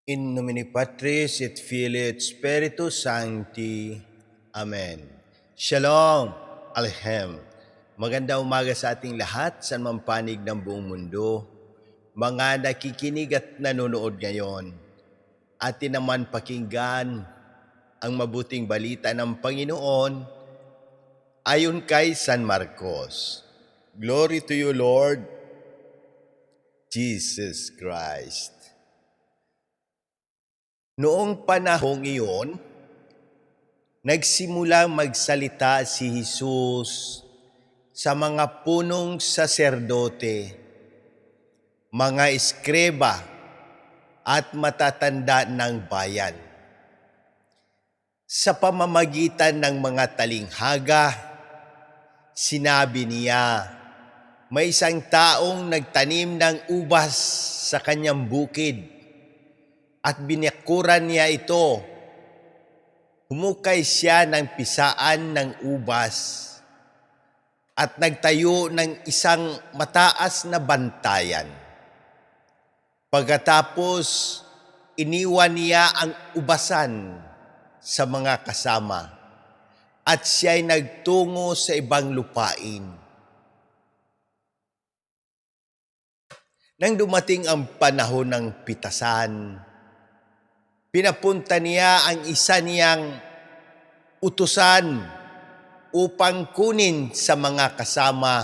In nomine Patris et Filii et Spiritus Sancti. Amen. Shalom. Alhem. Maganda umaga sa ating lahat sa mampanig ng buong mundo. Mga nakikinig at nanonood ngayon, atin naman pakinggan ang mabuting balita ng Panginoon ayon kay San Marcos. Glory to you, Lord Jesus Christ. Noong panahong iyon, nagsimula magsalita si Jesus sa mga punong saserdote, mga eskreba at matatanda ng bayan. Sa pamamagitan ng mga talinghaga, sinabi niya, may isang taong nagtanim ng ubas sa kanyang bukid at binakuran niya ito. Humukay siya ng pisaan ng ubas at nagtayo ng isang mataas na bantayan. Pagkatapos, iniwan niya ang ubasan sa mga kasama at siya'y nagtungo sa ibang lupain. Nang dumating ang panahon ng pitasan, pinapunta niya ang isa niyang utusan upang kunin sa mga kasama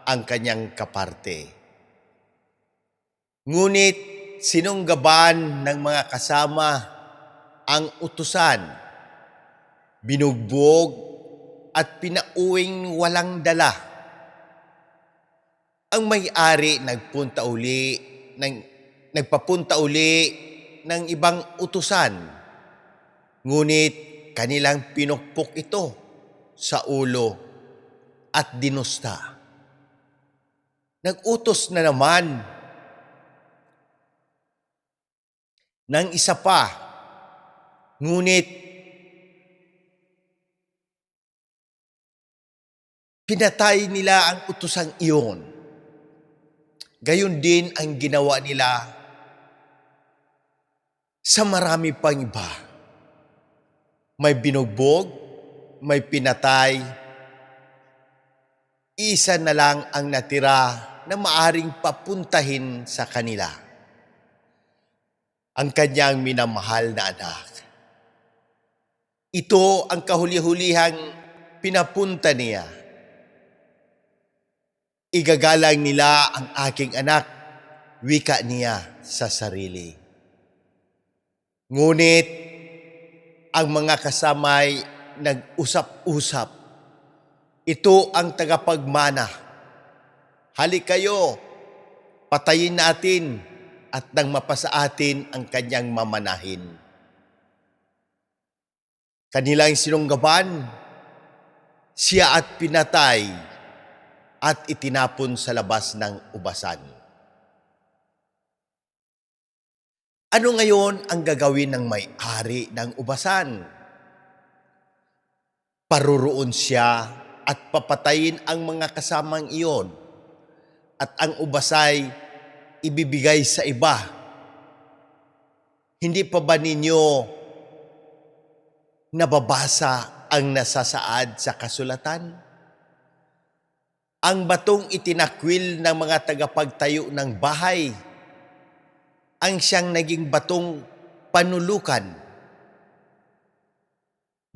ang kanyang kaparte. Ngunit sinunggaban ng mga kasama ang utusan, binugbog at pinauwing walang dala. Ang may-ari nagpapunta uli ng ibang utusan, ngunit kanilang pinukpok ito sa ulo at dinusta. Nag-utos na naman ng isa pa, ngunit pinatay nila ang utusang iyon. Gayon din ang ginawa nila sa marami pang iba. May binugbog, may pinatay, isa na lang ang natira na maaring papuntahin sa kanila, ang kanyang minamahal na anak. Ito ang kahuli-hulihang pinapunta niya. Igagalang nila ang aking anak, wika niya sa sarili. Ngunit ang mga kasamay nag-usap-usap. Ito ang tagapagmana. Halik kayo, patayin natin at nang mapasa atin ang kanyang mamanahin. Kanilang sinunggaban, siya at pinatay at itinapon sa labas ng ubasan. Ano ngayon ang gagawin ng may-ari ng ubasan? Paruroon siya at papatayin ang mga kasamang iyon at ang ubasay ibibigay sa iba. Hindi pa ba ninyo nababasa ang nasasaad sa kasulatan? Ang batong itinakwil ng mga tagapagtayo ng bahay ang siyang naging batong panulukan.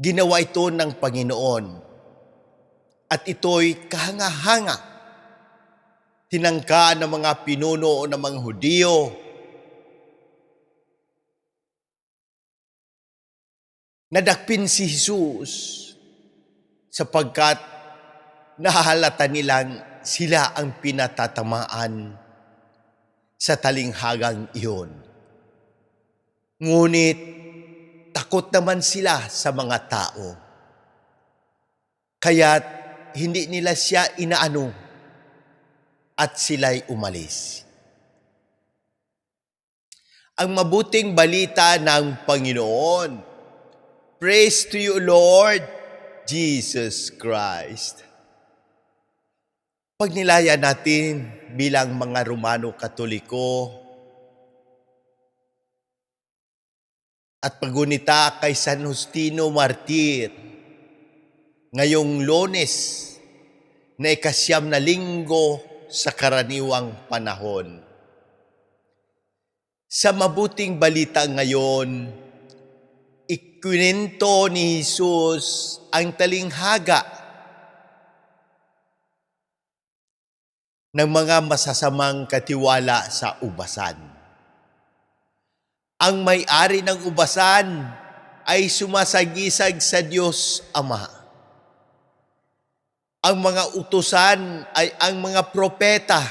Ginawa ito ng Panginoon at ito'y kahanga-hanga. Tinangka ng mga pinuno ng mga Hudyo nadakpin si Jesus sapagkat nahahalata nilang sila ang pinatatamaan sa talinghagang iyon. Ngunit takot naman sila sa mga tao. Kaya't hindi nila siya inaano at sila'y umalis. Ang mabuting balita ng Panginoon. Praise to you, Lord Jesus Christ. Pagnilaya natin bilang mga Romano Katoliko, at pagunita kay San Justino Martir ngayong Lunes na 9 na linggo sa karaniwang panahon. Sa mabuting balita ngayon, ikwento ni Jesus ang talinghaga ng mga masasamang katiwala sa ubasan. Ang may-ari ng ubasan ay sumasagisag sa Diyos Ama. Ang mga utusan ay ang mga propeta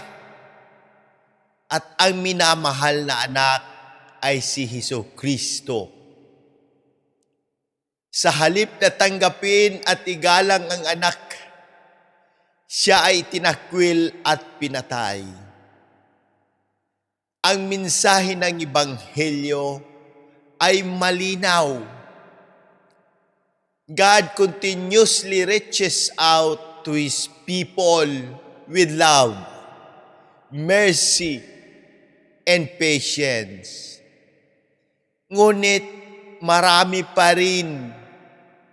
at ang minamahal na anak ay si Jesucristo. Sa halip na tanggapin at igalang ang anak, siya ay tinakwil at pinatay. Ang mensahe ng Ebanghelyo ay malinaw. God continuously reaches out to His people with love, mercy, and patience. Ngunit marami pa rin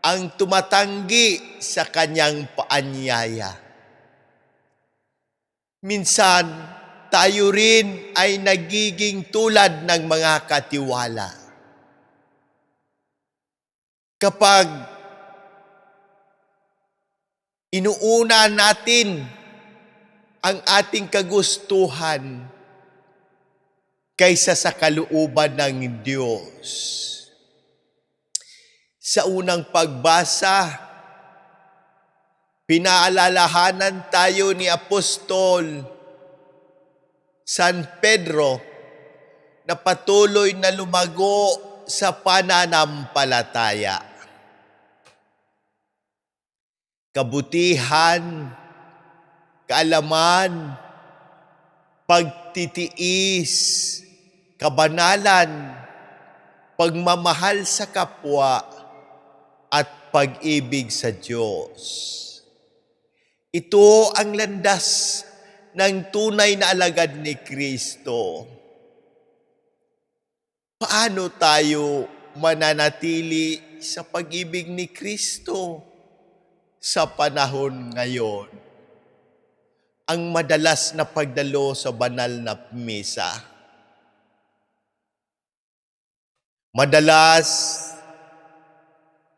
ang tumatanggi sa kanyang paanyaya. Minsan, tayo rin ay nagiging tulad ng mga katiwala. Kapag inuuna natin ang ating kagustuhan kaysa sa kalooban ng Diyos. Sa unang pagbasa, pinaalalahanan tayo ni Apostol San Pedro na patuloy na lumago sa pananampalataya. Kabutihan, kaalaman, pagtitiis, kabanalan, pagmamahal sa kapwa, at pag-ibig sa Diyos. Ito ang landas ng tunay na alagad ni Kristo. Paano tayo mananatili sa pag-ibig ni Kristo sa panahon ngayon? Ang madalas na pagdalo sa banal na misa. Madalas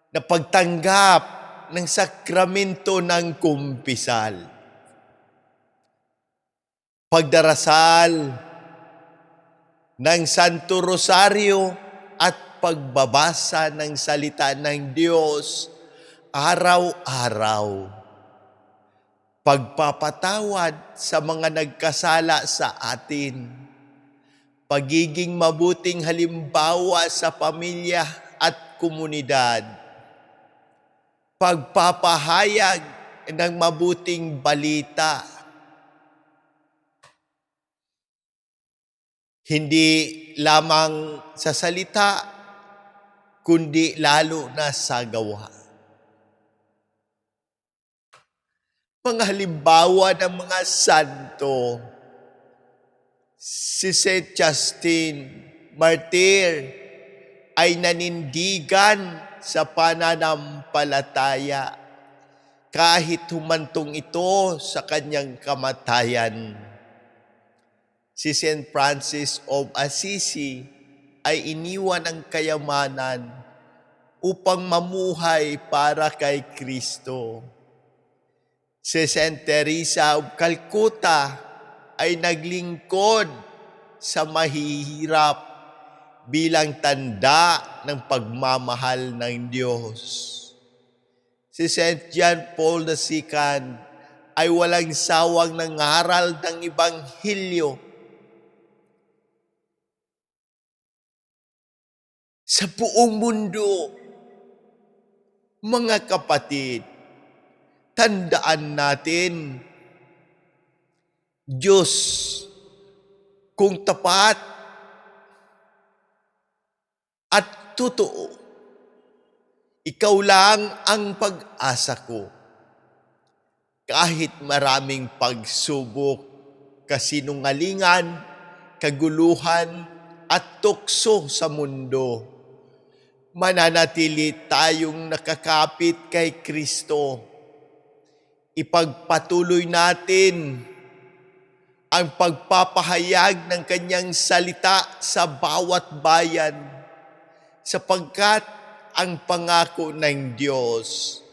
na pagtanggap ng sakramento ng kumpisal. Pagdarasal ng Santo Rosario at pagbabasa ng salita ng Diyos araw-araw. Pagpapatawad sa mga nagkasala sa atin. Pagiging mabuting halimbawa sa pamilya at komunidad. Pagpapahayag ng mabuting balita. Hindi lamang sa salita, kundi lalo na sa gawa. Mga halimbawa ng mga santo, si Saint Justine Martir ay nanindigan sa pananampalataya kahit humantong ito sa kanyang kamatayan. Si Saint Francis of Assisi ay iniwan ang kayamanan upang mamuhay para kay Kristo. Si Saint Teresa of Calcutta ay naglingkod sa mahihirap bilang tanda ng pagmamahal ng Diyos. Si Saint John Paul II ay walang sawang nangaral ng Ebanghelyo sa buong mundo. Mga kapatid, tandaan natin, Diyos, kung tapat at totoo, ikaw lang ang pag-asa ko. Kahit maraming pagsubok, kasinungalingan, kaguluhan, at tukso sa mundo, mananatili tayong nakakapit kay Kristo. Ipagpatuloy natin ang pagpapahayag ng kanyang salita sa bawat bayan, sapagkat ang pangako ng Diyos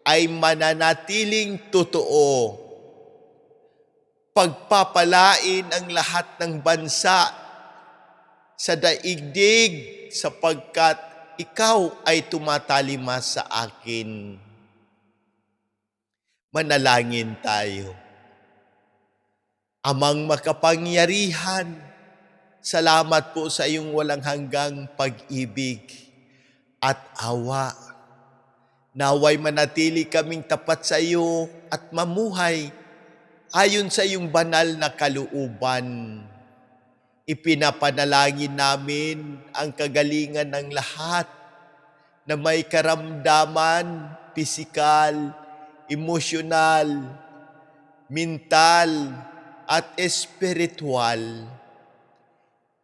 ay mananatiling totoo. Pagpapalain ang lahat ng bansa sa daigdig sapagkat ikaw ay tumatalima sa akin. Manalangin tayo. Amang makapangyarihan, salamat po sa iyong walang hanggang pag-ibig at awa. Naway manatili kaming tapat sa iyo at mamuhay ayon sa iyong banal na kalooban. Ipinapanalangin namin ang kagalingan ng lahat na may karamdaman, pisikal, emosyonal, mental, at espiritual.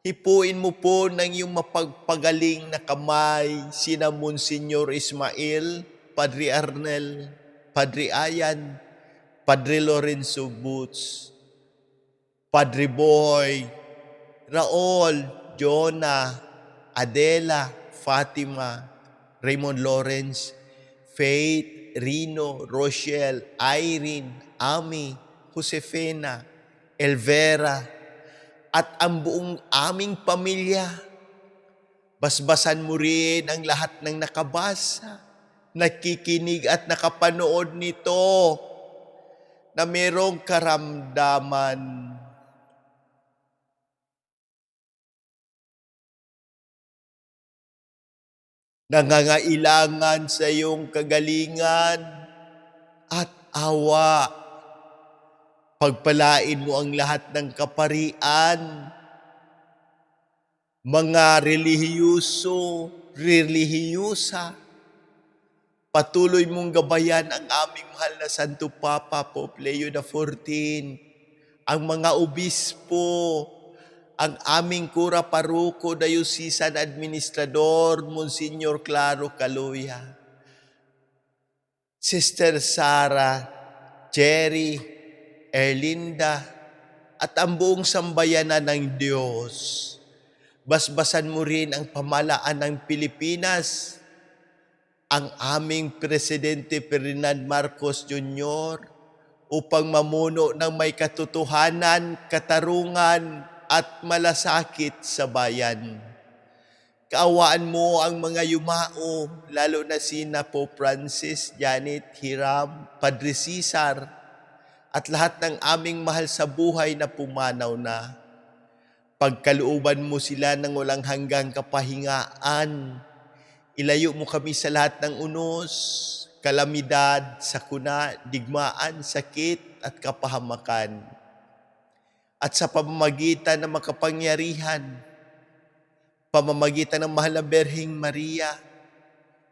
Hipuin mo po ng iyong mapagpagaling na kamay sina Monsignor Ismael, Padre Arnel, Padre Ayan, Padre Lorenzo Boots, Padre Boy, Raul, Jonah, Adela, Fatima, Raymond Lawrence, Faith, Rino, Rochelle, Irene, Ami, Josefina, Elvera, at ang buong aming pamilya. Basbasan mo rin ang lahat ng nakabasa, nakikinig at nakapanood nito na mayroong karamdaman. Nangangailangan sa iyong kagalingan at awa. Pagpalain mo ang lahat ng kaparian, mga relihiyoso, relihiyusa. Patuloy mong gabayan ang aming mahal na Santo Papa Pope Leo XIV, ang mga obispo, ang aming kura paruko, diocesan administrador, Monsignor Claro Caloya, Sister Sara, Jerry, Erlinda, at ang buong sambayanan ng Diyos. Basbasan mo rin ang pamahalaan ng Pilipinas, ang aming Presidente Ferdinand Marcos Jr. upang mamuno ng may katotohanan, katarungan, at malasakit sa bayan. Kaawaan mo ang mga yumao, lalo na sina Pope Francis, Janet, Hiram, Padre Cesar, at lahat ng aming mahal sa buhay na pumanaw na. Pagkalooban mo sila ng walang hanggang kapahingaan. Ilayo mo kami sa lahat ng unos, kalamidad, sakuna, digmaan, sakit, at kapahamakan. At sa pamamagitan ng makapangyarihan, pamamagitan ng mahal na Berheng Maria,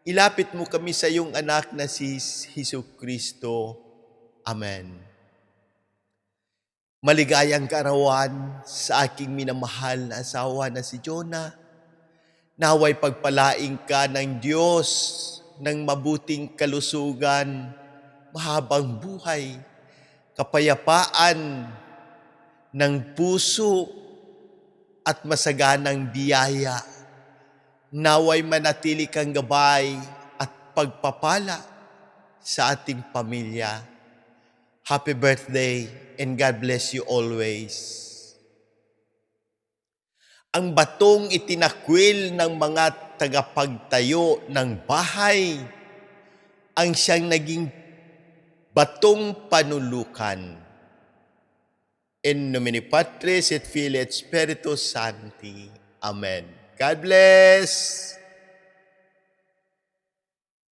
ilapit mo kami sa iyong anak na si Jesucristo. Amen. Maligayang kaarawan sa aking minamahal na asawa na si Jonah. Naway pagpalaing ka ng Diyos ng mabuting kalusugan, mahabang buhay, kapayapaan ng puso at masaganang biyaya. Naway manatili kang gabay at pagpapala sa ating pamilya. Happy birthday and God bless you always. Ang batong itinakwil ng mga tagapagtayo ng bahay ang siyang naging batong panulukan. In nomine Patris et Filii et Spiritus Sancti. Amen. God bless!